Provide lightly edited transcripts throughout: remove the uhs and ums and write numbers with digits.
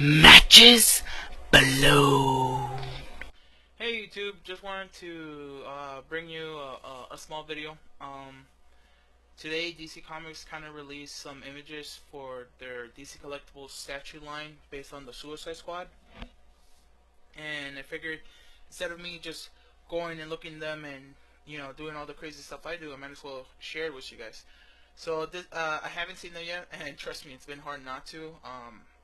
Matches below. Hey YouTube, just wanted to bring you a small video. Today DC Comics kind of released some images for their DC Collectibles statue line based on the Suicide Squad, and I figured instead of me just going and looking them and doing all the crazy stuff I do, I might as well share it with you guys. So this, I haven't seen them yet, and trust me, it's been hard not to.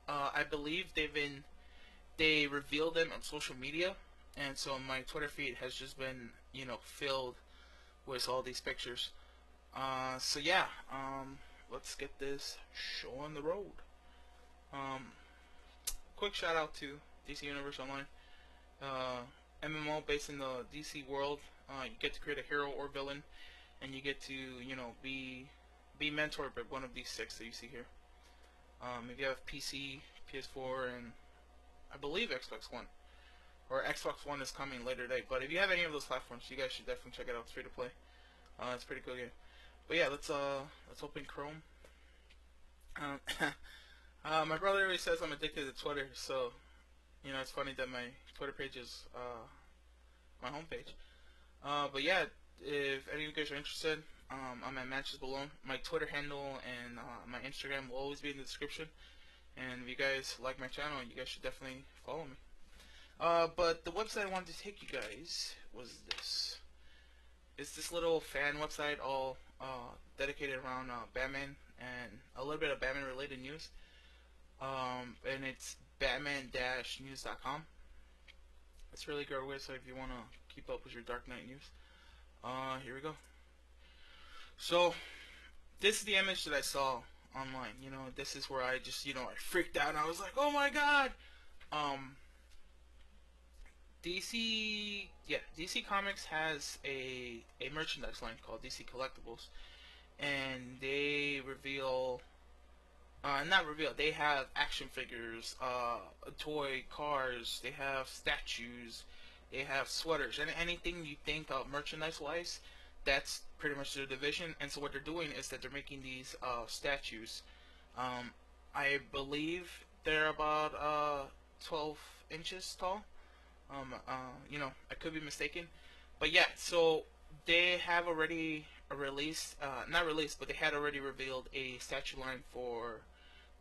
I believe they revealed them on social media, and so my Twitter feed has just been filled with all these pictures. So yeah, let's get this show on the road. Um, Quick shout out to DC Universe Online, uh, MMO based in the DC world. You get to create a hero or villain, and you get to be mentored by one of these six that you see here. If you have PC, PS4, and I believe Xbox One, or Xbox One is coming later today. But if you have any of those platforms, you guys should definitely check it out. It's free to play. It's a pretty cool game. But yeah, let's open Chrome. Um, my brother always says I'm addicted to Twitter, so it's funny that my Twitter page is my homepage. But yeah, if any of you guys are interested, I'm at Matches Below. My Twitter handle and my Instagram will always be in the description. And if you guys like my channel, you guys should definitely follow me. But the website I wanted to take you guys was this. It's this little fan website all dedicated around Batman and a little bit of Batman related news. And it's batman-news.com. It's a really great website if you want to keep up with your Dark Knight news. Here we go. So, this is the image that I saw online. This is where I just, I freaked out and I was like, oh my god! DC Comics has a merchandise line called DC Collectibles, and they they have action figures, toy cars, they have statues, they have sweaters, and anything you think of merchandise wise, that's pretty much their division. And so what they're doing is that they're making these statues. I believe they're about 12 inches tall. I could be mistaken, but yeah. So they have already released, not released, but they had already revealed a statue line for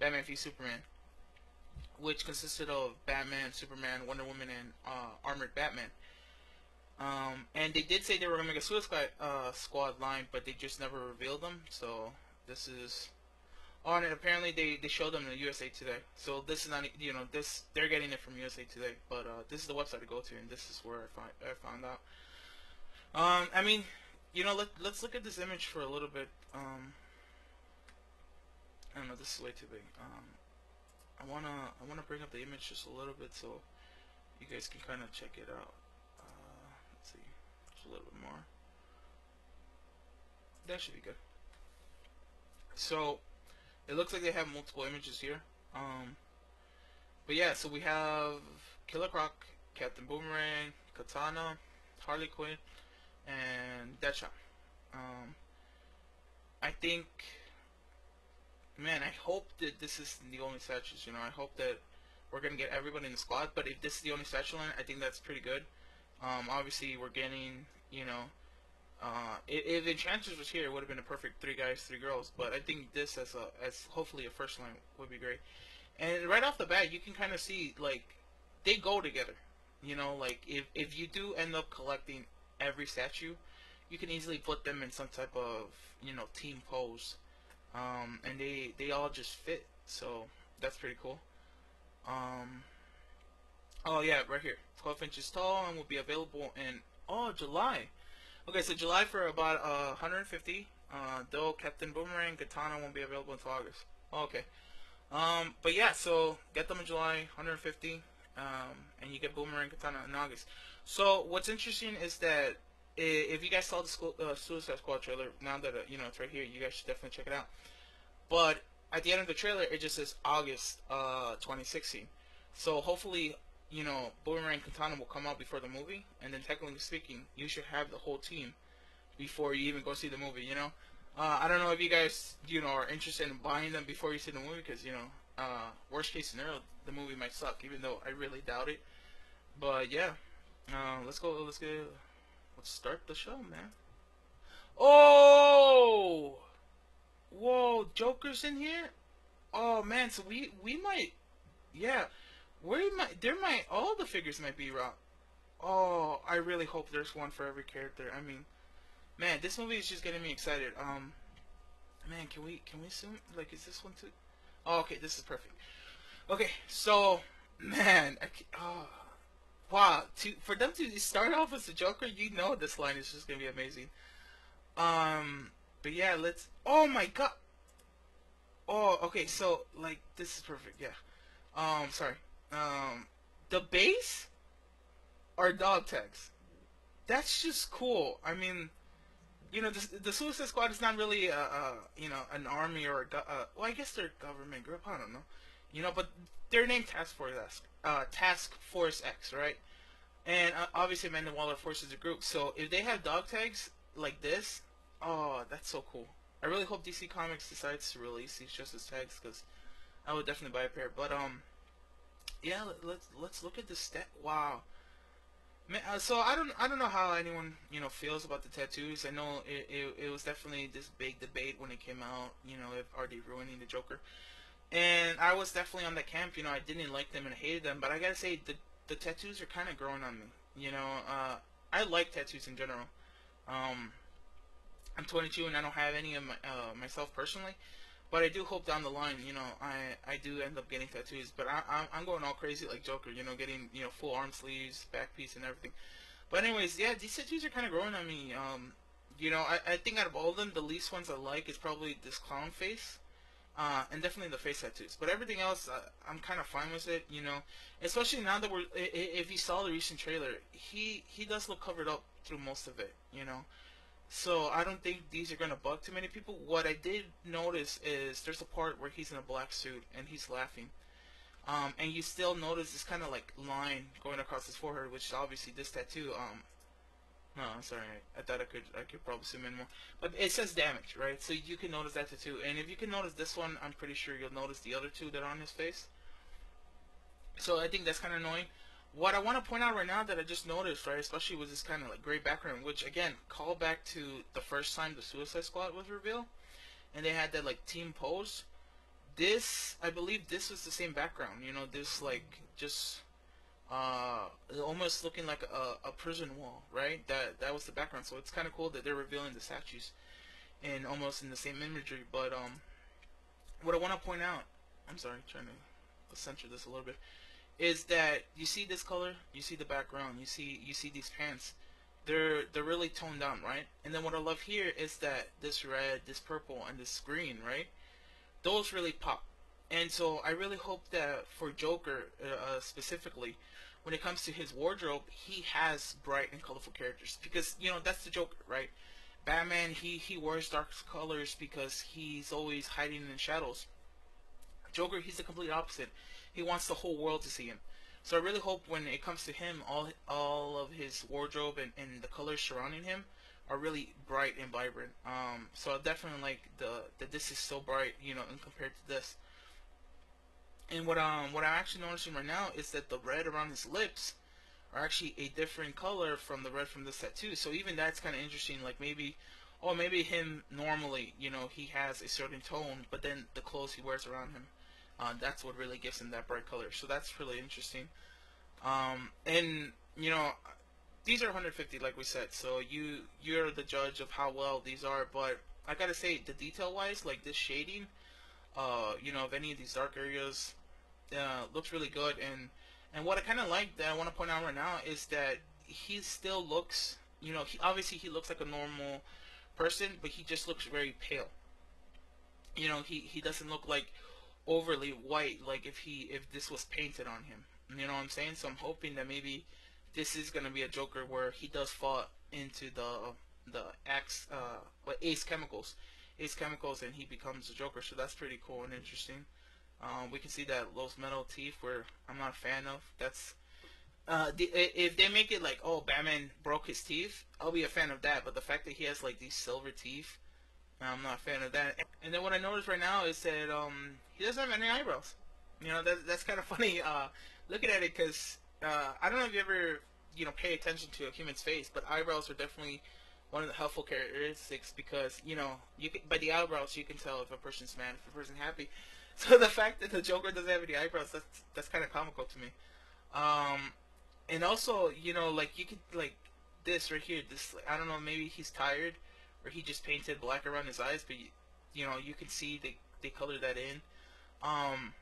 Batman v Superman, which consisted of Batman, Superman, Wonder Woman, and Armored Batman. And they did say they were gonna make a Suicide Squad line, but they just never revealed them. So this is on it. Apparently they showed them in the USA Today. So this is not this, they're getting it from USA Today, but this is the website to go to, and this is where I found out. I mean, let's look at this image for a little bit. I don't know, this is way too big. I wanna bring up the image just a little bit so you guys can kind of check it out. Let's see, just a little bit more. That should be good. So it looks like they have multiple images here. But yeah, so we have Killer Croc, Captain Boomerang, Katana, Harley Quinn, and Deadshot. I think, man, I hope that this is the only statues. I hope that we're gonna get everybody in the squad. But if this is the only statue line, I think that's pretty good. Obviously, we're getting, if Enchantress was here, it would have been a perfect 3 guys, 3 girls. But I think this as hopefully a first line would be great. And right off the bat, you can kind of see like they go together. Like if you do end up collecting every statue, you can easily put them in some type of team pose, and they all just fit. So that's pretty cool. Oh yeah, right here, 12 inches tall, and will be available in July. Okay, so July for about 150. Though Captain Boomerang, Katana won't be available until August. Okay. But yeah, so get them in July, 150, and you get Boomerang, Katana in August. So what's interesting is that if you guys saw the Suicide Squad trailer, now that it's right here, you guys should definitely check it out. But at the end of the trailer, it just says August 2016. So hopefully, Boomerang Katana will come out before the movie, and then technically speaking, you should have the whole team before you even go see the movie. I don't know if you guys, are interested in buying them before you see the movie, because worst case scenario, the movie might suck, even though I really doubt it. But yeah, let's go. Let's start the show, man. Oh, whoa, Joker's in here. Oh man, so we might, yeah, we might there might all the figures might be wrong. Oh, I really hope there's one for every character. I mean, man, this movie is just getting me excited. Man, can we zoom? Like, is this one too? Oh, okay, this is perfect. Okay, so man, oh, wow, for them to start off as a Joker, you know this line is just gonna be amazing. But yeah, let's. Oh my god. Oh, okay, so like this is perfect. Yeah. Sorry. Um, the base are dog tags. That's just cool. I mean, the Suicide Squad is not really an army or well, I guess they're a government group. I don't know, but they're named Task Force X, right? And obviously, Amanda Waller forces the group. So if they have dog tags like this, oh, that's so cool. I really hope DC Comics decides to release these Justice tags because I would definitely buy a pair. But yeah, let's look at the stat. Wow. So I don't know how anyone feels about the tattoos. I know it was definitely this big debate when it came out. If are they ruining the Joker? And I was definitely on that camp. I didn't like them and I hated them. But I gotta say the tattoos are kind of growing on me. I like tattoos in general. Um, I'm 22 and I don't have any of myself personally. But I do hope down the line, I do end up getting tattoos. But I'm going all crazy like Joker, getting full arm sleeves, back piece, and everything. But anyways, yeah, these tattoos are kind of growing on me. I think out of all of them, the least ones I like is probably this clown face, and definitely the face tattoos. But everything else, I'm kind of fine with it. Especially now that if you saw the recent trailer, he does look covered up through most of it. So I don't think these are gonna bug too many people. What I did notice is there's a part where he's in a black suit and he's laughing. And you still notice this kind of like line going across his forehead, which is obviously this tattoo. No, I'm sorry. I thought I could probably zoom in more, but it says damage, right? So you can notice that tattoo, and if you can notice this one, I'm pretty sure you'll notice the other two that are on his face. So I think that's kind of annoying. What I want to point out right now that I just noticed, right, especially with this kind of like gray background, which again call back to the first time the Suicide Squad was revealed, and they had that like team pose. This, I believe, this was the same background. This like just almost looking like a prison wall, right? That was the background. So it's kind of cool that they're revealing the statues and almost in the same imagery. But what I want to point out, I'm sorry, trying to center this a little bit, is that you see this color, you see the background, you see these pants. They're really toned down, right? And then what I love here is that this red, this purple, and this green, right? Those really pop. And so I really hope that for Joker specifically, when it comes to his wardrobe, he has bright and colorful characters because that's the Joker, right? Batman, he wears dark colors because he's always hiding in shadows. Joker, he's the complete opposite. He wants the whole world to see him. So I really hope when it comes to him, all of his wardrobe and the colors surrounding him are really bright and vibrant. So I definitely like that this is so bright, in compared to this. And what I'm actually noticing right now is that the red around his lips are actually a different color from the red from this tattoo. So even that's kind of interesting. Like maybe him normally, he has a certain tone, but then the clothes he wears around him, that's what really gives him that bright color. So that's really interesting. And these are 150, like we said. So you're the judge of how well these are. But I gotta say, the detail wise, like this shading, of any of these dark areas, looks really good. And what I kind of like that I want to point out right now is that he still looks, obviously he looks like a normal person, but he just looks very pale. He doesn't look like overly white, like if this was painted on him. You know what I'm saying? So I'm hoping that maybe this is gonna be a Joker where he does fall into the Ace Chemicals, and he becomes a Joker. So that's pretty cool and interesting. We can see that those metal teeth, where I'm not a fan of. If they make it like, oh, Batman broke his teeth, I'll be a fan of that. But the fact that he has like these silver teeth, I'm not a fan of that. And then what I noticed right now is that he doesn't have any eyebrows. You know, that's kind of funny looking at it because I don't know if you ever pay attention to a human's face, but eyebrows are definitely one of the helpful characteristics because you can, by the eyebrows you can tell if a person's mad, if a person's happy. So the fact that the Joker doesn't have any eyebrows, that's kind of comical to me. Um, and also, like you could like this right here. This I don't know, maybe he's tired, or he just painted black around his eyes, but you can see they colored that in. Um,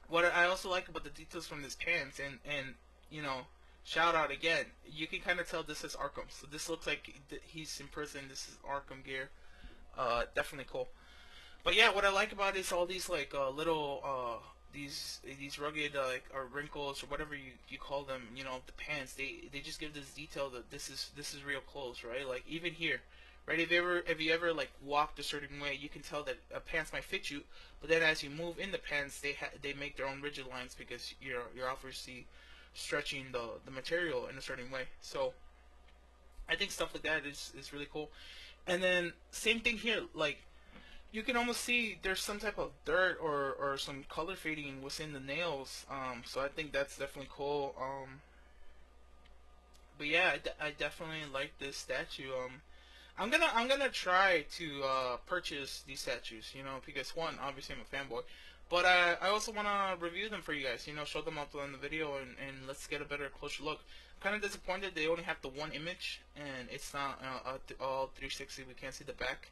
what I also like about the details from this pants and you know shout out again, you can kind of tell this is Arkham. So this looks like he's in prison. This is Arkham gear. Definitely cool. But yeah, what I like about it is all these like little these rugged like or wrinkles or whatever you call them. The pants. They just give this detail that this is real clothes, right? Like even here, right? If you ever like walked a certain way, you can tell that pants might fit you, but then as you move in the pants, they make their own rigid lines because you're obviously stretching the material in a certain way. So I think stuff like that is really cool. And then same thing here, like you can almost see there's some type of dirt or some color fading within the nails. So I think that's definitely cool. But yeah, I definitely like this statue. I'm gonna try to purchase these statues. Because one, obviously I'm a fanboy, but I also wanna review them for you guys. Show them up on the video and let's get a better closer look. I'm kind of disappointed they only have the one image and it's not all 360. We can't see the back.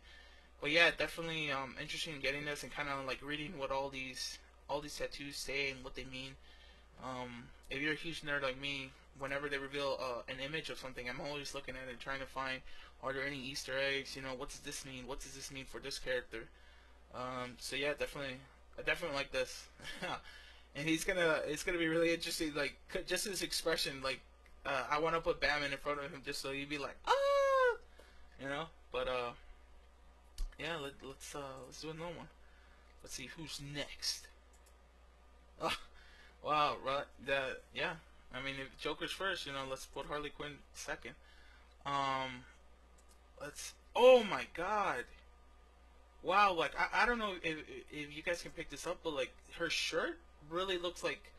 But yeah, definitely interested in getting this and kind of like reading what all these tattoos say and what they mean. If you're a huge nerd like me, whenever they reveal an image of something, I'm always looking at it, trying to find are there any Easter eggs? What does this mean? What does this mean for this character? So yeah, definitely, I definitely like this. And it's gonna be really interesting. Like just his expression, like I want to put Batman in front of him just so he'd be like, ah, you know. But yeah, let's do another one. Let's see who's next. Oh, wow, right? Yeah. I mean, if Joker's first, let's put Harley Quinn second. Um, let's. Oh my God! Wow, like I don't know if you guys can pick this up, but like her shirt really looks like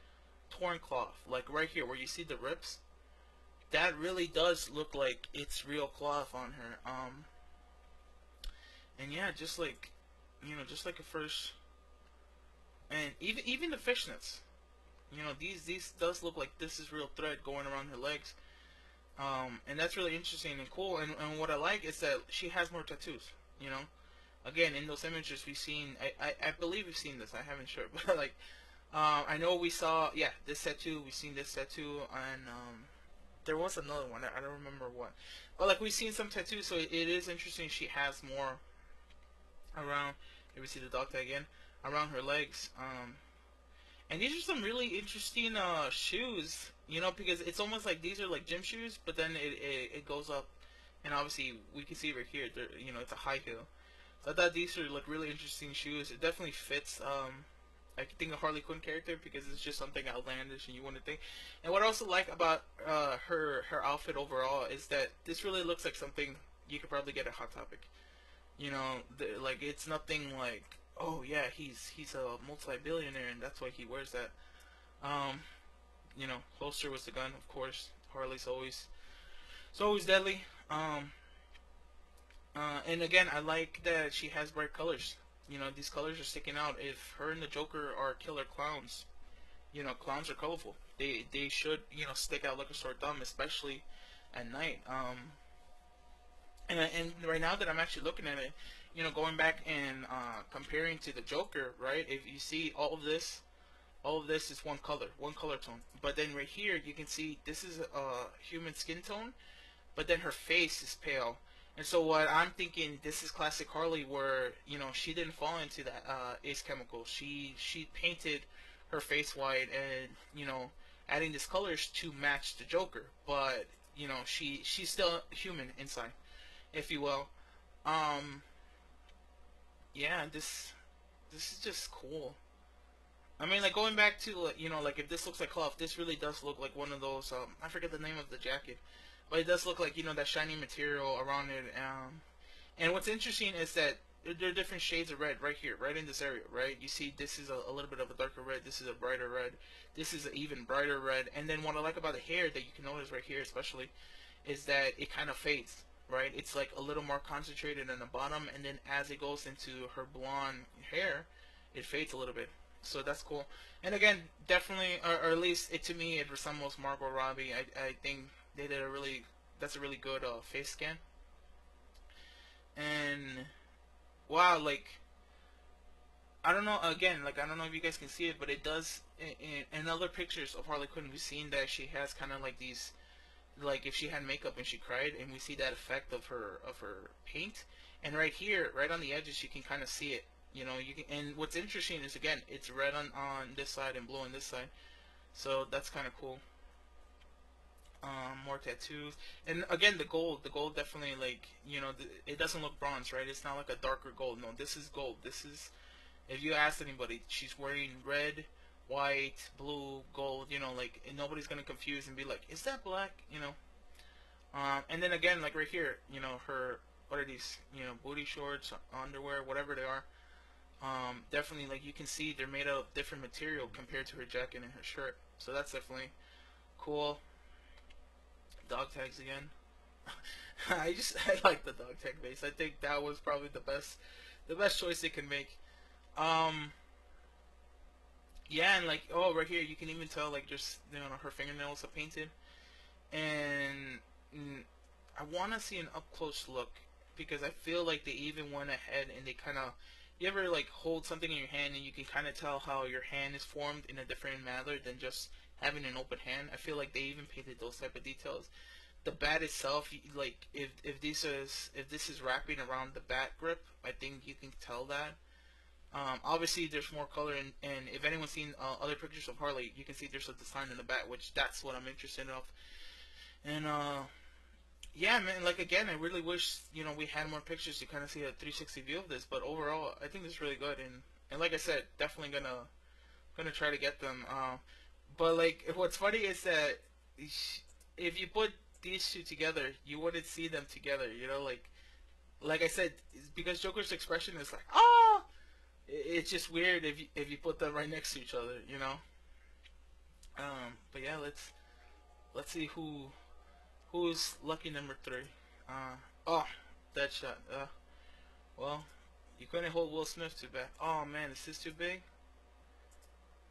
torn cloth. Like right here, where you see the rips, that really does look like it's real cloth on her. And yeah, just like a first, and even the fishnets. These does look like this is real thread going around her legs. And that's really interesting and cool. And what I like is that she has more tattoos. You know, again in those images we've seen. I believe we've seen this. I haven't sure, but like, I know we saw this tattoo. We've seen this tattoo, and there was another one. I don't remember what, but like we've seen some tattoos. So it is interesting. She has more around. Here we see the dog tag again around her legs. And these are some really interesting shoes, because it's almost like these are like gym shoes, but then it goes up, and obviously we can see right here, it's a high heel. So I thought these are like really interesting shoes. It definitely fits, I think a Harley Quinn character because it's just something outlandish and you wouldn't think. And what I also like about her outfit overall is that this really looks like something you could probably get at Hot Topic. Like it's nothing like, oh yeah, he's a multi-billionaire and that's why he wears that. Um, holster was the gun, of course. Harley's always it's always deadly. And again, I like that she has bright colors. These colors are sticking out. If her and the Joker are killer clowns, clowns are colorful. They should stick out like a sore thumb, especially at night. And right now that I'm actually looking at it, going back and comparing to the Joker, right? If you see all of this is one color tone. But then right here, you can see this is a human skin tone, but then her face is pale. And so what I'm thinking, this is classic Harley, where she didn't fall into that Ace Chemical. She painted her face white and adding these colors to match the Joker, but she's still human inside, if you will. Um, yeah, this is just cool. I mean, like going back to like, like if this looks like cloth, this really does look like one of those. I forget the name of the jacket, but it does look like that shiny material around it. And what's interesting is that there are different shades of red right here, right in this area, right? You see, this is a little bit of a darker red. This is a brighter red. This is an even brighter red. And then what I like about the hair that you can notice right here, especially, is that it kind of fades, right? It's like a little more concentrated in the bottom, and then as it goes into her blonde hair, it fades a little bit. So that's cool. And again, definitely, or at least it to me, it resembles Margot Robbie. I think they did a really, that's a really good face scan. And wow, like I don't know. Again, like I don't know if you guys can see it, but it does. In other pictures of Harley Quinn, we've seen that she has kind of like these, like if she had makeup and she cried, and we see that effect of her paint. And right here, right on the edges, you can kind of see it. You know, you can. And what's interesting is again, it's red on this side and blue on this side. So that's kind of cool. More tattoos, and again the gold definitely like it doesn't look bronze, right? It's not like a darker gold. No, this is gold. This is if you ask anybody, she's wearing red, white, blue, gold. You know, like and nobody's gonna confuse and be like, is that black? You know. And then again, like right here, her what are these? Booty shorts, underwear, whatever they are. Definitely like you can see they're made of different material compared to her jacket and her shirt. So that's definitely cool. Dog tags again. I like the dog tag base. I think that was probably the best choice they can make. Um, yeah, and like right here you can even tell like just her fingernails are painted, and I want to see an up close look because I feel like they even went ahead and they kind of you ever like hold something in your hand and you can kind of tell how your hand is formed in a different manner than just having an open hand. I feel like they even painted those type of details. The bat itself, like if this is wrapping around the bat grip, I think you can tell that. Obviously, there's more color, and if anyone's seen other pictures of Harley, you can see there's a design in the bat, which that's what I'm interested in. And yeah, man, like again, I really wish we had more pictures to kind of see a 360 view of this. But overall, I think this is really good, and like I said, definitely gonna try to get them. But like, what's funny is that if you put these two together, you wouldn't see them together. Like I said, because Joker's expression is like, oh, it's just weird if you put them right next to each other. But yeah, let's see who's lucky number three. Oh, Deadshot. Well, you couldn't hold Will Smith too bad. Oh man, is this too big?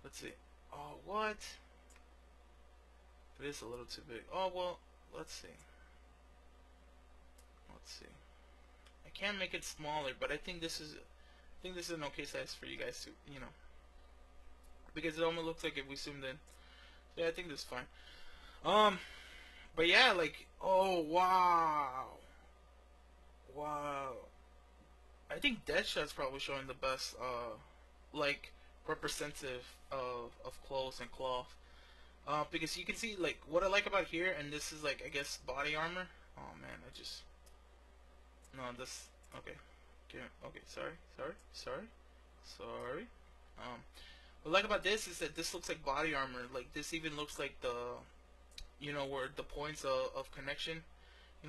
Let's see. Oh, what? It is a little too big. Oh well, let's see. Let's see. I can make it smaller, but I think this is an okay size for you guys to, because it almost looks like if we zoomed in. So yeah, I think this is fine. Um, but yeah, like, oh wow, wow. I think Deadshot's probably showing the best, like, representative of clothes and cloth. Because you can see like what I like about here, and this is like I guess body armor. Oh man, I just no this okay. Okay, okay, sorry. What I like about this is that this looks like body armor. Like this even looks like the where the points of connection,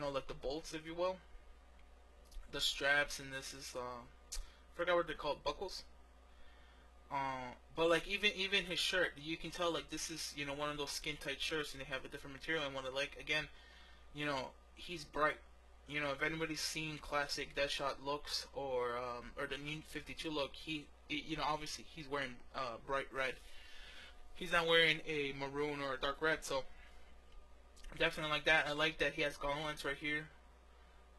like the bolts, if you will. The straps, and this is I forgot what they're called, buckles. But like even his shirt, you can tell like this is one of those skin tight shirts, and they have a different material. And what I like again, he's bright. If anybody's seen classic Deadshot looks or the new 52 look, obviously he's wearing bright red. He's not wearing a maroon or a dark red, so definitely like that. I like that he has gauntlets right here.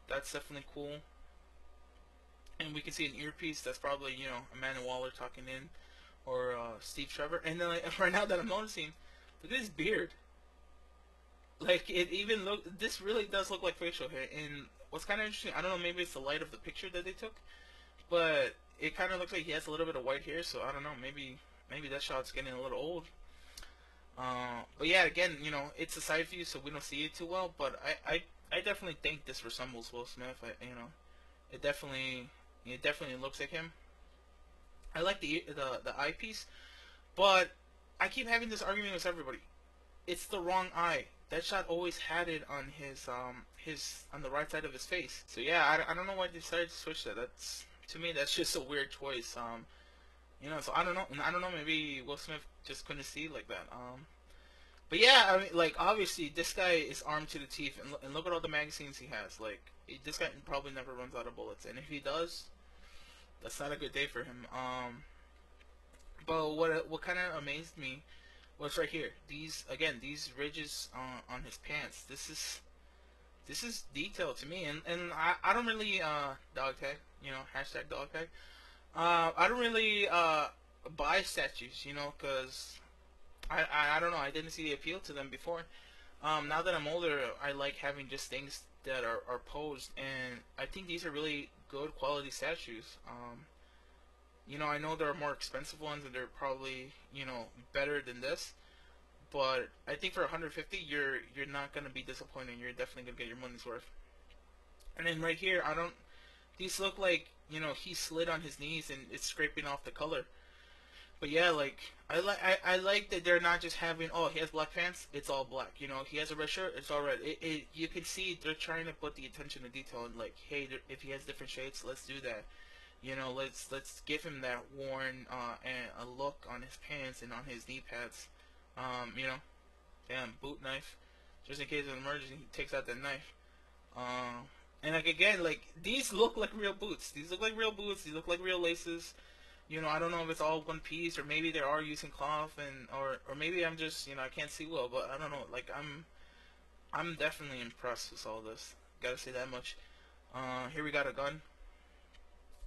That's definitely cool. And we can see an earpiece. That's probably Amanda Waller talking in, or Steve Trevor. And then like, right now that I'm noticing, look at his beard. Like it even look. This really does look like facial hair. And what's kind of interesting, I don't know, maybe it's the light of the picture that they took, but it kind of looks like he has a little bit of white hair. So I don't know, maybe that shot's getting a little old. But yeah, again, it's a side view, so we don't see it too well. But I definitely think this resembles Will Smith. It definitely looks like him. I like the eyepiece, but I keep having this argument with everybody. It's the wrong eye. Deadshot always had it on his on the right side of his face. So yeah, I don't know why they decided to switch that. That's to me, that's just a weird choice. So I don't know. I don't know. Maybe Will Smith just couldn't see like that. But yeah, I mean, like obviously this guy is armed to the teeth, and look at all the magazines he has. Like this guy probably never runs out of bullets, and if he does, that's not a good day for him. But what kind of amazed me was right here. These ridges on his pants. This is detail to me, and I don't really dog tag, hashtag dog tag. I don't really buy statues, because I don't know. I didn't see the appeal to them before. Now that I'm older, I like having just things that are posed, and I think these are really good quality statues. I know there are more expensive ones, and they're probably better than this. But I think for 150, you're not gonna be disappointed. You're definitely gonna get your money's worth. And then right here, I don't. These look like he slid on his knees and it's scraping off the color. But yeah, like I like that they're not just having, oh, he has black pants, it's all black. He has a red shirt, it's all red. You can see they're trying to put the attention to detail and like, hey, if he has different shades, let's do that. Let's give him that worn and a look on his pants and on his knee pads. Damn, boot knife, just in case of an emergency, he takes out that knife. And like again, like these look like real boots. These look like real boots. These look like real laces. I don't know if it's all one piece or maybe they are using cloth and or maybe I'm just I can't see well, but I don't know. Like I'm definitely impressed with all this. Gotta say that much. Here we got a gun.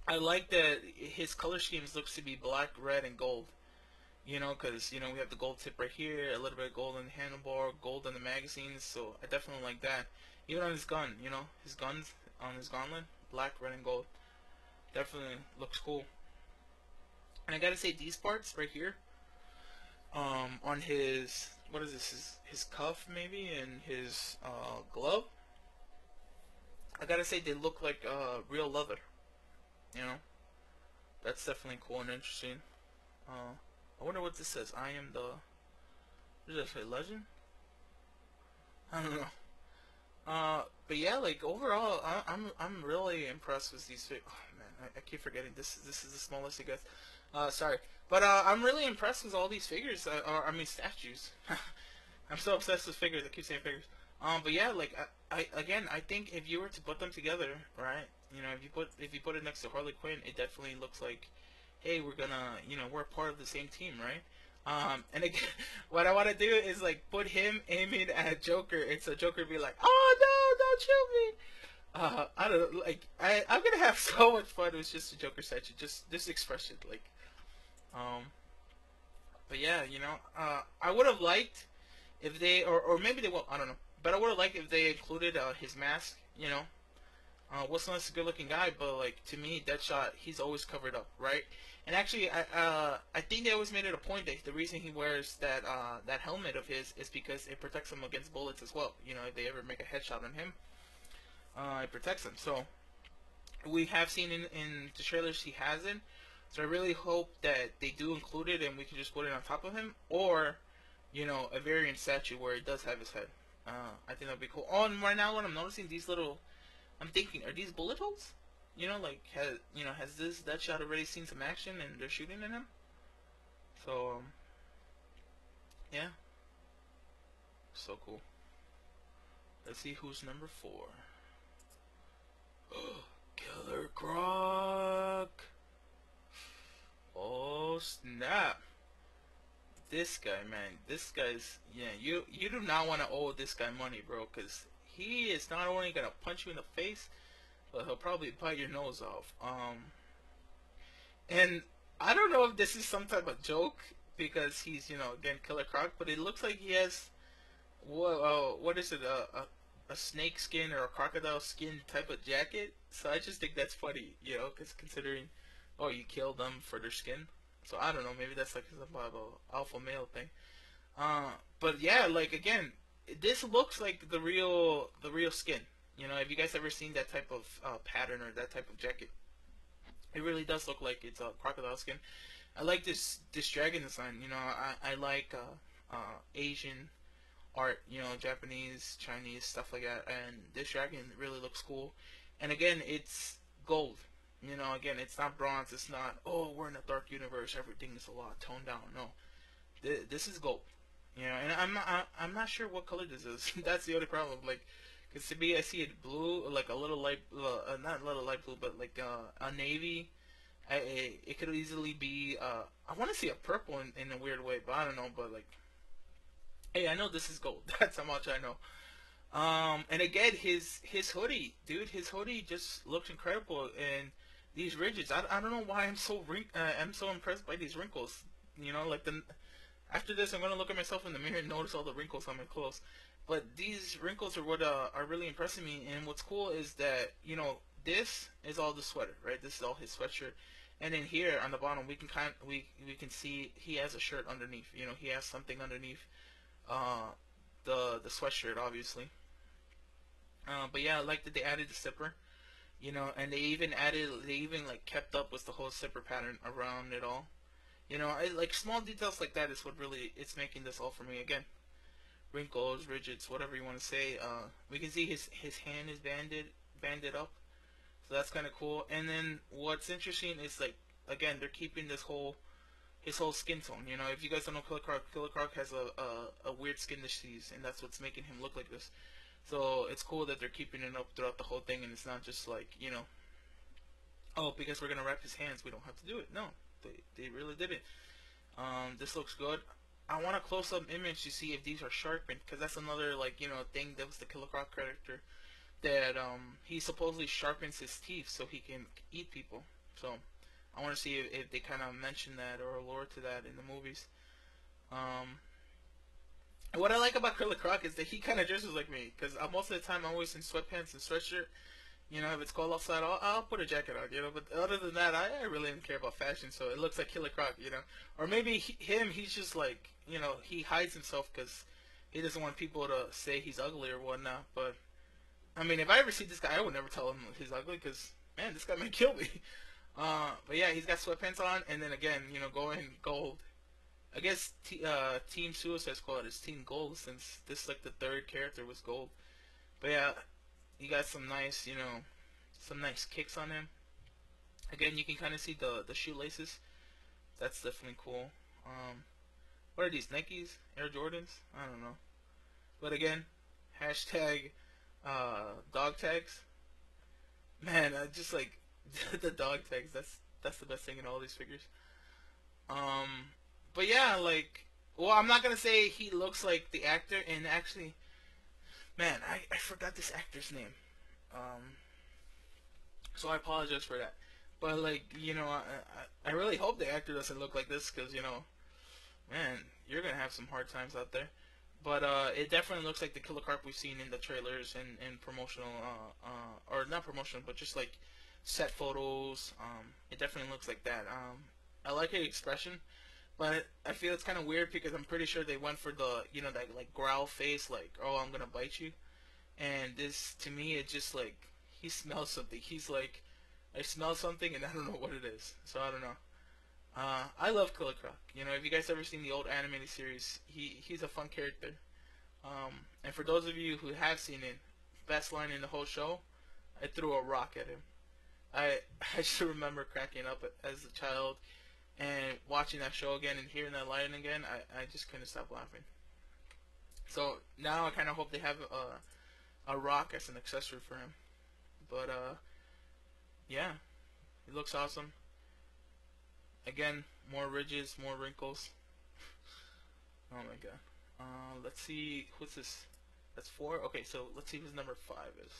I like that his color schemes looks to be black, red, and gold. Because we have the gold tip right here, a little bit of gold on the handlebar, gold on the magazines. So I definitely like that. Even on his gun, his guns on his gauntlet, black, red, and gold. Definitely looks cool. And I gotta say, these parts right here, on his, what is this, his cuff maybe, and his glove, I gotta say they look like real leather. You know, that's definitely cool and interesting. I wonder what this says. I am the, what does that say, legend? I don't know. But yeah, like overall, I'm really impressed with these. Oh man, I keep forgetting this is the smallest it gets. Sorry, but I'm really impressed with all these figures. I mean statues. I'm so obsessed with figures. I keep saying figures. But yeah, like I again, I think if you were to put them together, right? If you put it next to Harley Quinn, it definitely looks like, hey, we're gonna, we're part of the same team, right? And again, what I want to do is like put him aiming at Joker, and so Joker be like, "Oh no, don't shoot me!" I don't know, like I'm gonna have so much fun with just the Joker section, just this expression, like, um. But yeah, I would have liked if they, or maybe they won't, I don't know. But I would have liked if they included his mask, Will Smith's a good-looking guy, but like to me, Deadshot, he's always covered up, right? And actually, I think they always made it a point that the reason he wears that helmet of his is because it protects him against bullets as well. If they ever make a headshot on him, it protects him. So we have seen in the trailers he hasn't. So I really hope that they do include it and we can just put it on top of him, or a variant statue where it does have his head. I think that'd be cool. Oh, and right now when I'm noticing these little, I'm thinking, are these bullet holes? Like has this Deadshot already seen some action and they're shooting at him? So yeah, so cool. Let's see who's number 4. Killer Croc. Oh snap! This guy, man, this guy's, yeah. You do not want to owe this guy money, bro, because he is not only gonna punch you in the face, but he'll probably bite your nose off. And I don't know if this is some type of joke because he's, again, Killer Croc, but it looks like he has what is it, a snake skin or a crocodile skin type of jacket. So I just think that's funny, because considering, oh, you kill them for their skin. So I don't know, maybe that's like some type of alpha male thing. But yeah, like again, this looks like the real skin. Have you guys ever seen that type of pattern or that type of jacket? It really does look like it's a crocodile skin. I like this dragon design. I like Asian art. Japanese, Chinese stuff like that. And this dragon really looks cool. And again, it's gold. Again, it's not bronze. It's not, oh, we're in a dark universe. Everything is a lot toned down. No, this is gold. And I'm not sure what color this is. That's the only problem. Like, cause to me, I see it blue, like a little light, not a little light blue, but like a navy. It could easily be. I want to see a purple in a weird way, but I don't know. But like, hey, I know this is gold. That's how much I know. And again, his hoodie, dude, his hoodie just looks incredible, and these ridges. I don't know why I'm so impressed by these wrinkles. Like the after this, I'm gonna look at myself in the mirror and notice all the wrinkles on my clothes. But these wrinkles are what are really impressing me. And what's cool is that this is all the sweater, right? This is all his sweatshirt. And then here on the bottom, we can see he has a shirt underneath. He has something underneath uh, the sweatshirt, obviously. But yeah, I like that they added the zipper. And they even like kept up with the whole zipper pattern around it all. Like small details like that is what really it's making this all for me. Again, wrinkles, ridges, whatever you want to say. We can see his hand is banded up, so that's kind of cool. And then what's interesting is like again they're keeping his whole skin tone. If you guys don't know Killer Croc has a weird skin disease, and that's what's making him look like this. So it's cool that they're keeping it up throughout the whole thing, and it's not just like oh, because we're gonna wrap his hands, we don't have to do it. No, they really did it. This looks good. I want a close-up image to see if these are sharpened, because that's another like thing that was the Killer Croc character that he supposedly sharpens his teeth so he can eat people. So I want to see if they kind of mention that or allure to that in the movies. Um, what I like about Killer Croc is that he kind of dresses like me, because most of the time I'm always in sweatpants and sweatshirt. If it's cold outside, I'll put a jacket on. But other than that, I really don't care about fashion. So it looks like Killer Croc. Or maybe he's just like, he hides himself because he doesn't want people to say he's ugly or whatnot. But I mean, if I ever see this guy, I would never tell him he's ugly because man, this guy might kill me. But yeah, he's got sweatpants on, and then again, going gold. I guess Team Suicide Squad is Team Gold since this like the third character was gold. But yeah, you got some nice kicks on him. Again, you can kind of see the shoelaces. That's definitely cool. What are these, Nikes? Air Jordans? I don't know. But again, hashtag dog tags. Man, I just like the dog tags. That's the best thing in all these figures. Um, but yeah, like, well, I'm not gonna say he looks like the actor, and actually, man, I forgot this actor's name. Um, so I apologize for that. But like, I really hope the actor doesn't look like this, because man, you're gonna have some hard times out there. But it definitely looks like the Killer Carp we've seen in the trailers and promotional, or not promotional, but just like set photos. It definitely looks like that. I like his expression, but I feel it's kind of weird because I'm pretty sure they went for the, that like growl face, like, oh, I'm gonna bite you. And this, to me, it just like he smells something. He's like, I smell something, and I don't know what it is. So I don't know. I love Killer Croc. If you guys ever seen the old animated series, he's a fun character. And for those of you who have seen it, best line in the whole show, I threw a rock at him. I I just remember cracking up as a child and watching that show again and hearing that line again. I just couldn't stop laughing. So now I kind of hope they have a rock as an accessory for him. But yeah, it looks awesome. Again, more ridges, more wrinkles. Oh my god. Let's see, who's this? That's 4? Okay, so let's see who's number 5 is.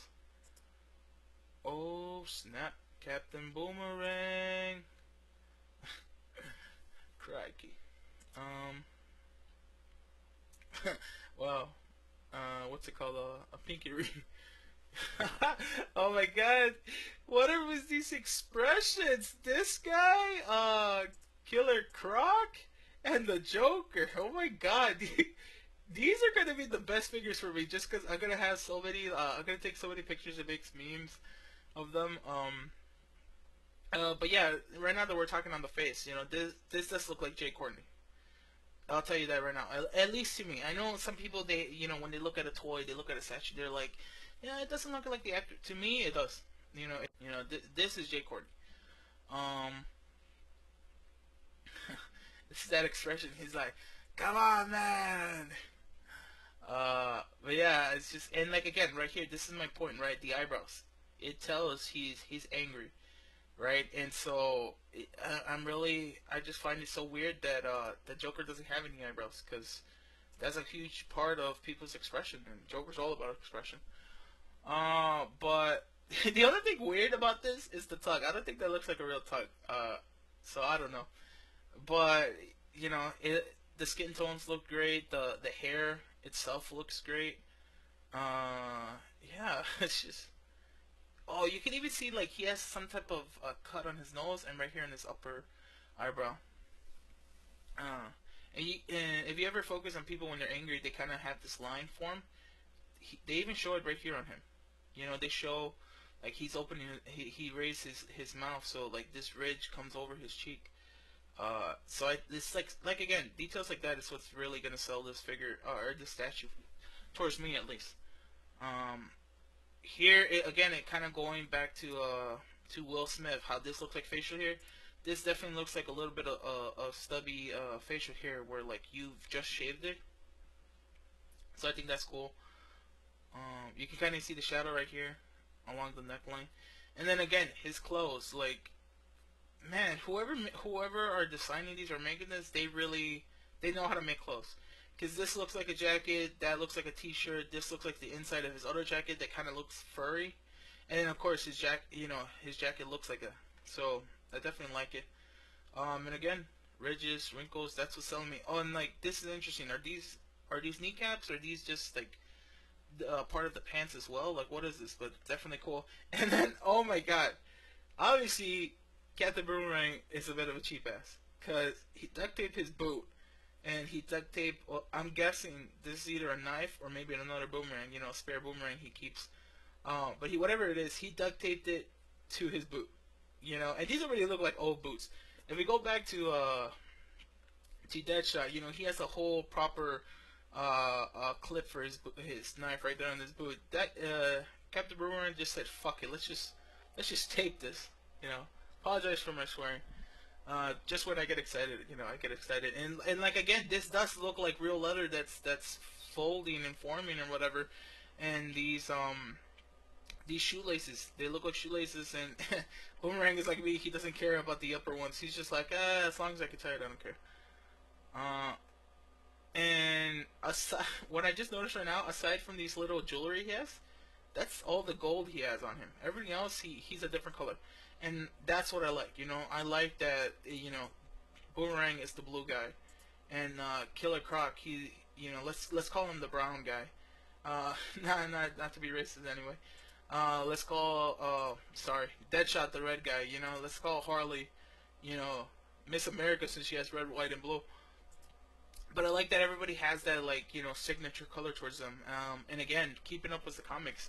Oh snap, Captain Boomerang. Crikey. Um, wow. What's it called? A pinky ring. Oh my god. What are with these expressions? This guy, Killer Croc, and the Joker. Oh my god. These are gonna be the best figures for me just because I'm gonna have so many, I'm gonna take so many pictures and make memes of them. But yeah, right now that we're talking on the face, this does look like Jay Courtney. I'll tell you that right now. At least to me. I know some people, they, when they look at a toy, they look at a statue, they're like, yeah, it doesn't look like the actor. To me, it does. This is Jay Courtney. Um, this is that expression. He's like, "Come on, man." But yeah, it's just, and like again, right here, this is my point, right? The eyebrows. It tells he's angry, right? And so I just find it so weird that the Joker doesn't have any eyebrows, because that's a huge part of people's expression, and Joker's all about expression. But the other thing weird about this is the tug. I don't think that looks like a real tug. So I don't know. But the skin tones look great. The hair itself looks great. Yeah, it's just. Oh, you can even see like he has some type of cut on his nose and right here in his upper eyebrow. And if you ever focus on people when they're angry, they kind of have this line form. They even show it right here on him. They show like he's opening. He raised his mouth, so like this ridge comes over his cheek. It's like again, details like that is what's really gonna sell this figure or this statue, towards me at least. Um, Here again, it kind of going back to Will Smith, how this looks like facial hair. This definitely looks like a little bit of stubby facial hair where like you've just shaved it. So I think that's cool. You can kind of see the shadow right here along the neckline, and then again his clothes. Like man, whoever are designing these or making this, they know how to make clothes. Because this looks like a jacket, that looks like a t-shirt, this looks like the inside of his other jacket that kind of looks furry, and then of course his jacket looks like a. So I definitely like it. And again, ridges, wrinkles, that's what's selling me. Oh, and like this is interesting. Are these kneecaps? Or are these just like part of the pants as well? Like what is this? But definitely cool. And then oh my god, obviously Captain Boomerang is a bit of a cheap ass because he duct taped his boot and he duct taped. Well, I'm guessing this is either a knife or maybe another boomerang. Spare boomerang he keeps. But whatever it is, he duct taped it to his boot. And these already look like old boots. If we go back to Deadshot, he has a whole proper clip for his knife right there on his boot. That Captain Boomerang just said, "Fuck it, let's just tape this." Apologize for my swearing. Just when I get excited, I get excited, and like again, this does look like real leather that's folding and forming or whatever, and these shoelaces, they look like shoelaces, and Boomerang is like me, he doesn't care about the upper ones. He's just like, as long as I can tie it, I don't care. Uh, and aside, what I just noticed right now, aside from these little jewelry he has, that's all the gold he has on him. Everything else, he's a different color, and that's what I like. I like that. Boomerang is the blue guy, and Killer Croc, let's call him the brown guy. Not to be racist anyway. Let's call sorry, Deadshot the red guy. Let's call Harley, you know, Miss America since she has red, white, and blue. But I like that everybody has that like signature color towards them. And again, keeping up with the comics,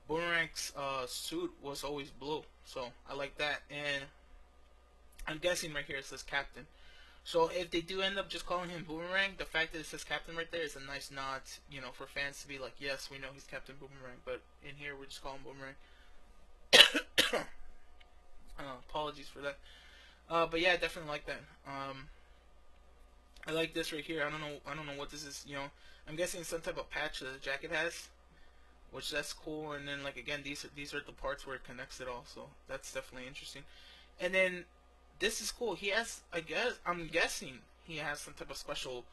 Boomerang's suit was always blue, so I like that. And I'm guessing right here it says Captain. So if they do end up just calling him Boomerang, the fact that it says Captain right there is a nice nod, for fans to be like, yes, we know he's Captain Boomerang, but in here we're just calling Boomerang. Apologies for that. But yeah, I definitely like that. I like this right here. I don't know what this is. I'm guessing some type of patch that the jacket has, which that's cool. And then like again, these are the parts where it connects it all. So that's definitely interesting. And then this is cool. He has, I'm guessing he has some type of special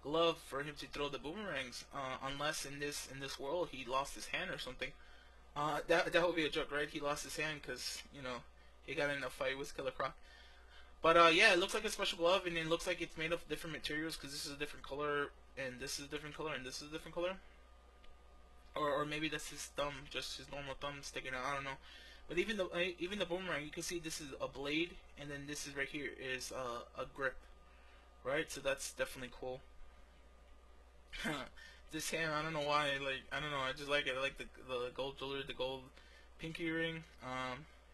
glove for him to throw the boomerangs. Unless in this world he lost his hand or something. That would be a joke, right? He lost his hand because he got in a fight with Killer Croc. But yeah, it looks like a special glove, and it looks like it's made of different materials because this is a different color, and this is a different color, and this is a different color. Or maybe that's his thumb, just his normal thumb sticking out. I don't know. But even the boomerang, you can see this is a blade, and then this is right here is a grip, right? So that's definitely cool. This hand, I don't know why. Like I don't know, I just like it. I like the gold jewelry, the gold pinky ring.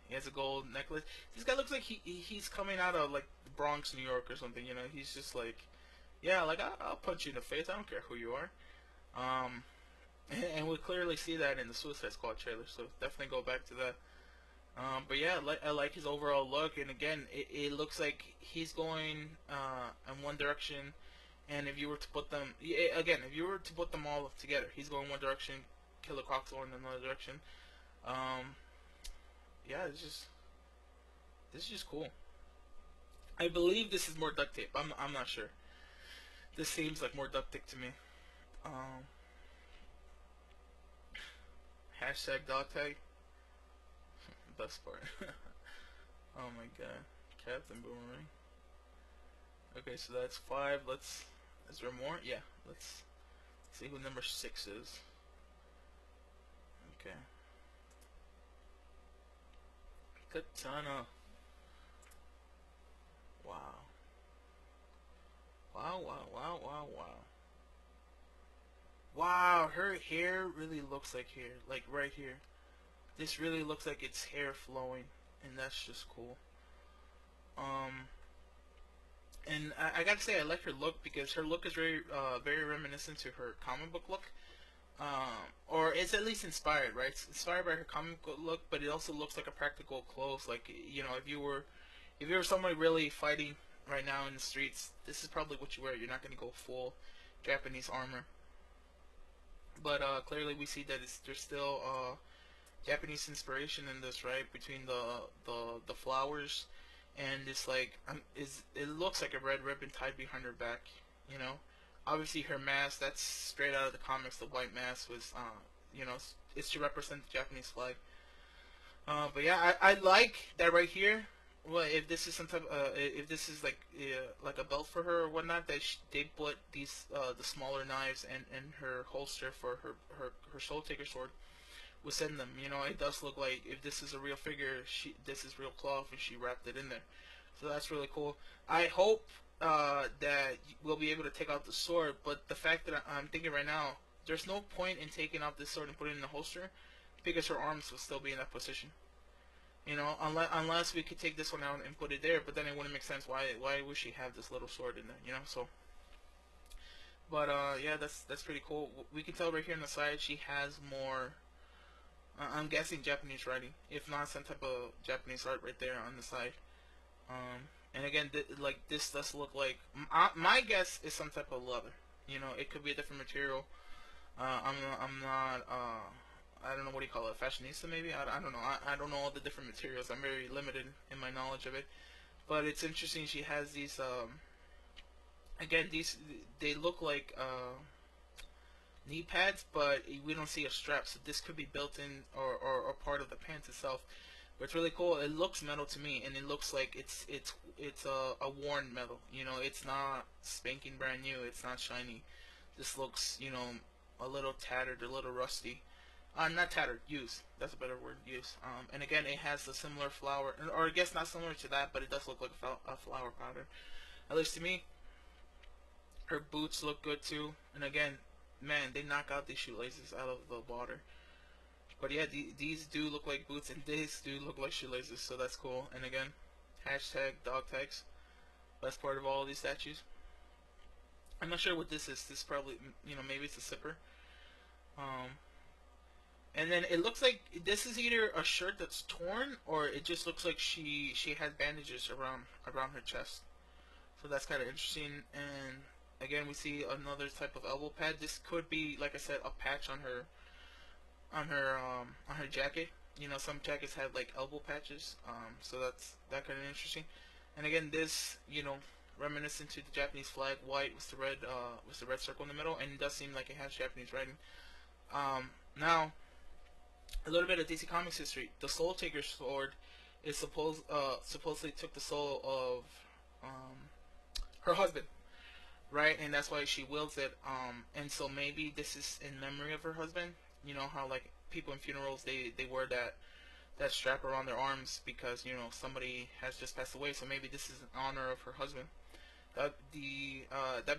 He has a gold necklace. This guy looks like he's coming out of like the Bronx, New York, or something. He's just like, yeah, like I'll punch you in the face. I don't care who you are. And we clearly see that in the Suicide Squad trailer. So definitely go back to that. But yeah, I like his overall look, and again, it looks like he's going in one direction. And if you were to put them again, if you were to put them all together, he's going one direction, Killer Croc's going in another direction. Um, yeah, this is just cool. I believe this is more duct tape. I'm not sure. This seems like more duct tape to me. Um, hashtag dog tag. Best part. Oh my god. Captain Boomerang. Okay, so that's 5. Let's. Is there more? Yeah. Let's see who number 6 is. Okay. Katana. Wow. Wow, wow, wow, wow, wow. Wow, her hair really looks like hair. Like right here. This really looks like it's hair flowing. And that's just cool. And I gotta say, I like her look because her look is very reminiscent to her comic book look. Or it's at least inspired, right? It's inspired by her comic book look, but it also looks like a practical clothes. Like, you know, if you were somebody really fighting right now in the streets, this is probably what you wear. You're not gonna go full Japanese armor. But clearly, we see that there's still Japanese inspiration in this, right? Between the flowers and this like is it looks like a red ribbon tied behind her back, you know. Obviously, her mask that's straight out of the comics. The white mask was, you know, it's to represent the Japanese flag. But yeah, I like that right here. Well, if this is some type, if this is like a belt for her or whatnot, that they put these the smaller knives and her holster for her Soul Taker sword within them. You know, it does look like if this is a real figure, this is real cloth, and she wrapped it in there. So that's really cool. I hope that we'll be able to take out the sword, but the fact that I'm thinking right now, there's no point in taking out this sword and putting it in the holster because her arms will still be in that position. You know, unless we could take this one out and put it there, but then it wouldn't make sense. Why would she have this little sword in there? You know, so. But yeah, that's pretty cool. We can tell right here on the side she has more. I'm guessing Japanese writing, if not some type of Japanese art right there on the side. And again, like this does look like my guess is some type of leather. You know, it could be a different material. I'm not. I don't know what do you call it, fashionista maybe. I don't know. I don't know all the different materials. I'm very limited in my knowledge of it. But it's interesting. She has these. Again, these they look like knee pads, but we don't see a strap. So this could be built in or part of the pants itself. But it's really cool. It looks metal to me, and it looks like it's a worn metal. You know, it's not spanking brand new. It's not shiny. This looks, you know, a little tattered, a little rusty. Not tattered, used. That's a better word, used. And again, it has a similar flower, or I guess not similar to that, but it does look like a flower pattern. At least to me, her boots look good too. And again, man, they knock out these shoelaces out of the water. But yeah, these do look like boots, and these do look like shoelaces, so that's cool. And again, hashtag dog tags. Best part of all of these statues. I'm not sure what this is. This probably, you know, maybe it's a zipper. Um, and then it looks like this is either a shirt that's torn, or it just looks like she had bandages around her chest. So that's kind of interesting. And again, we see another type of elbow pad. This could be, like I said, a patch on her jacket. You know, some jackets have like elbow patches. So that's that kind of interesting. And again, this, you know, reminiscent to the Japanese flag, white with the red circle in the middle, and it does seem like it has Japanese writing. Now a little bit of DC Comics history. The Soul Taker sword is supposedly took the soul of her husband, right? And that's why she wields it. And so maybe this is in memory of her husband. You know how like people in funerals they wear that strap around their arms because you know somebody has just passed away. So maybe this is in honor of her husband. That'd be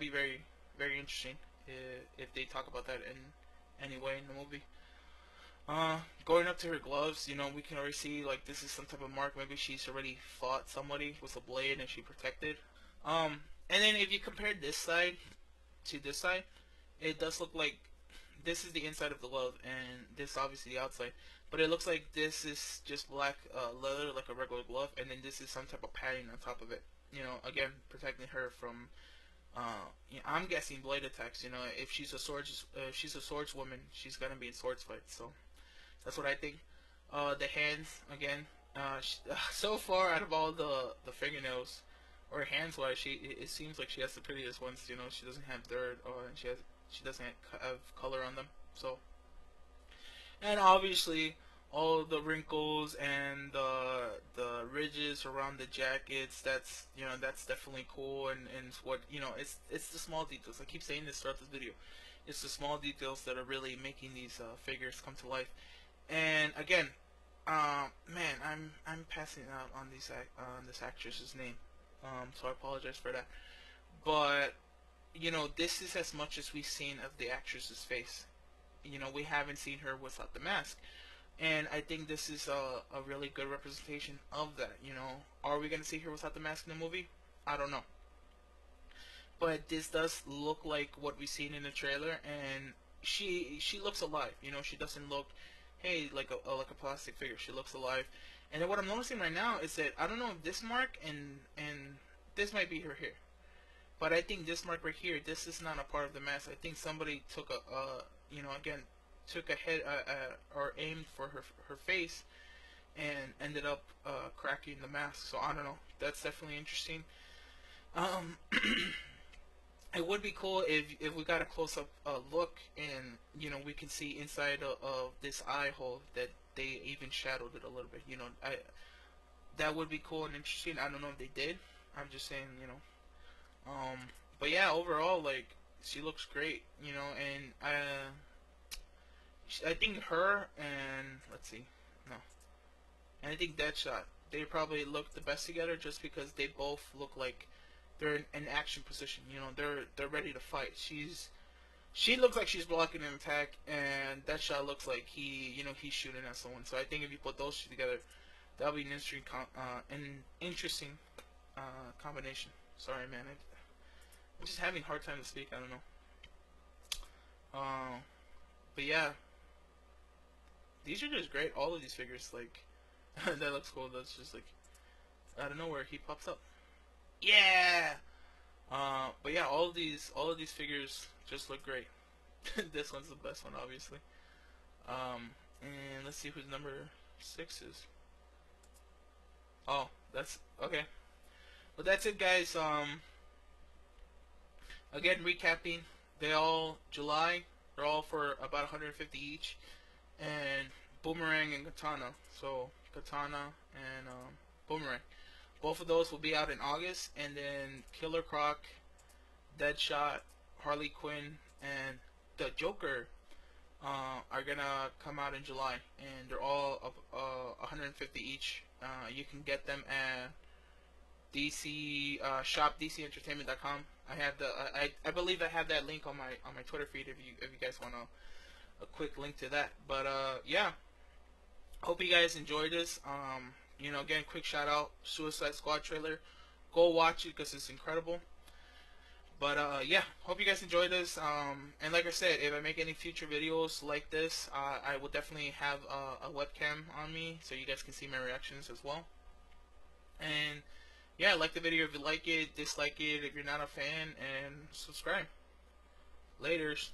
very interesting if they talk about that in any way in the movie. Going up to her gloves, you know, we can already see like this is some type of mark. Maybe she's already fought somebody with a blade and she protected. And then if you compare this side to this side, it does look like this is the inside of the glove, and this is obviously the outside. But it looks like this is just black leather, like a regular glove, and then this is some type of padding on top of it. You know, again, protecting her from. I'm guessing blade attacks. You know, if she's a swordswoman, she's gonna be in swords fights. So that's what I think. The hands again. So far, out of all the fingernails or hands wise, it seems like she has the prettiest ones. You know, she doesn't have dirt, or she doesn't have color on them. So, and obviously all the wrinkles and the ridges around the jackets. That's, you know, that's definitely cool. And what, you know, it's the small details. I keep saying this throughout this video. It's the small details that are really making these figures come to life. And again, man, I'm passing out on this actress's name, so I apologize for that. But you know, this is as much as we've seen of the actress's face. You know, we haven't seen her without the mask, and I think this is a really good representation of that. You know, are we gonna see her without the mask in the movie? I don't know, but this does look like what we've seen in the trailer, and she looks alive. You know, she doesn't look, hey, like a plastic figure. She looks alive. And then what I'm noticing right now is that I don't know if this mark and this might be her hair, but I think this mark right here, this is not a part of the mask. I think somebody took you know, again, took a head or aimed for her face and ended up cracking the mask. So I don't know. That's definitely interesting. Um, it would be cool if we got a close up look, and you know, we can see inside of this eye hole that they even shadowed it a little bit. You know, that would be cool and interesting. I don't know if they did. I'm just saying, you know. But yeah, overall, like, she looks great. You know, and I think her and let's see, no, and I think Deadshot, they probably look the best together just because they both look like they're in an action position. You know, they're ready to fight. She looks like she's blocking an attack, and that shot looks like you know, he's shooting at someone. So I think if you put those two together, that'll be an interesting combination. Sorry, man, I'm just having a hard time to speak. I don't know. But yeah, these are just great. All of these figures, like, that looks cool. That's just like out of nowhere he pops up. Yeah. But yeah, all of these figures just look great. This one's the best one, obviously. And let's see whose number 6 is. Oh, that's okay. But that's it, guys. Again, recapping. They all July. They're all for about 150 each, and Boomerang and Katana. So Katana and Boomerang. Both of those will be out in August, and then Killer Croc, Deadshot, Harley Quinn, and the Joker are gonna come out in July, and they're all 150 each. You can get them at DC shop DCEntertainment.com. I have I believe I have that link on my Twitter feed if you guys want a quick link to that. But yeah, hope you guys enjoyed this. You know, again, quick shout out Suicide Squad trailer. Go watch it because it's incredible. But yeah, hope you guys enjoyed this. And like I said, if I make any future videos like this, I will definitely have a webcam on me so you guys can see my reactions as well. And yeah, like the video if you like it, dislike it if you're not a fan, and subscribe. Laters.